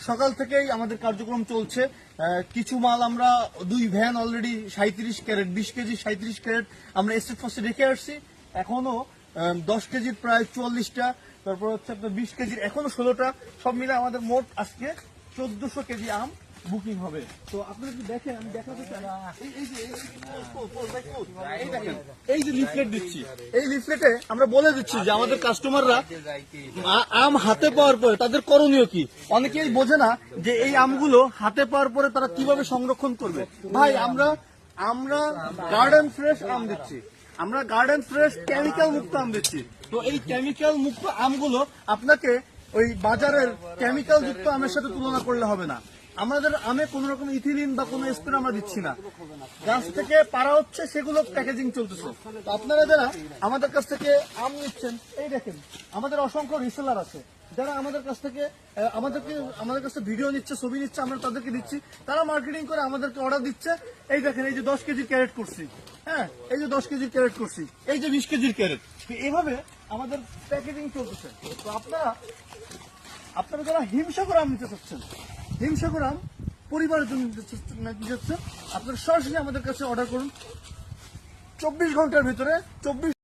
সকাল থেকেই আমাদের কার্যক্রম চলছে। কিছু মাল আমরা 2 van already 37 carat 20 KG 37 carat আমরা স্টেট ফার্স্টে রেখে আসছি। এখনো 10 কেজির প্রায় 44টা, তারপর হচ্ছে আপনার 20 কেজির এখনো 16টা, সব মিলে আমাদের মোট আজকে 1400 কেজি আম বুকিং হবে। তো আপনারা যদি দেখেন, আমি দেখাতে চাই, এই যে লিফলেট দিচ্ছি, এই লিফলেটে আমরা বলে দিচ্ছি যে আমাদের কাস্টমাররা আম হাতে পাওয়ার পরে তাদের করণীয় কি। অনেকেই বোঝে না যে এই আমগুলো হাতে পাওয়ার পরে তারা কিভাবে সংরক্ষণ করবে। ভাই আমরা গার্ডেন ফ্রেশ আম দিচ্ছি, আমরা গার্ডেন ফ্রেশ কেমিক্যাল মুক্ত আম দিচ্ছি। তো এই কেমিক্যাল মুক্ত আমগুলো আপনাকে ওই বাজারের কেমিক্যাল যুক্ত আমের সাথে তুলনা করলে হবে না। আমাদের আমে কোন রকম ইথিলিন বা কোনো স্প্রে আমরা দিচ্ছি না, গাছ থেকে পারা হচ্ছে, সেগুলো প্যাকেজিং চলতেছে। তো আপনারা যারা আমাদের কাছ থেকে আম নিচ্ছেন, এই দেখেন আমাদের অসংখ্য রিসেলার আছে যারা আমাদের কাছ থেকে আমাদের কাছে ভিডিও নিচ্ছে, ছবি নিচ্ছে, আমরা তাদেরকে দিচ্ছি, তারা মার্কেটিং করে আমাদেরকে অর্ডার দিচ্ছে। এই দেখেন, এই যে 10 কেজির ক্যারেট করছি, হ্যাঁ, এই যে 10 কেজির ক্যারেট করছি, এই যে 20 কেজির ক্যারেট, এভাবে আমাদের প্যাকেজিং চলতেছে। তো আপনারা যারা হিমসাগর আম নিতে চাচ্ছেন, হিমসাগর আম পরিবারের জন্য নিতে চাচ্ছেন, আপনারা সরাসরি আমাদের কাছে অর্ডার করুন। 24 ঘন্টার ভিতরে 24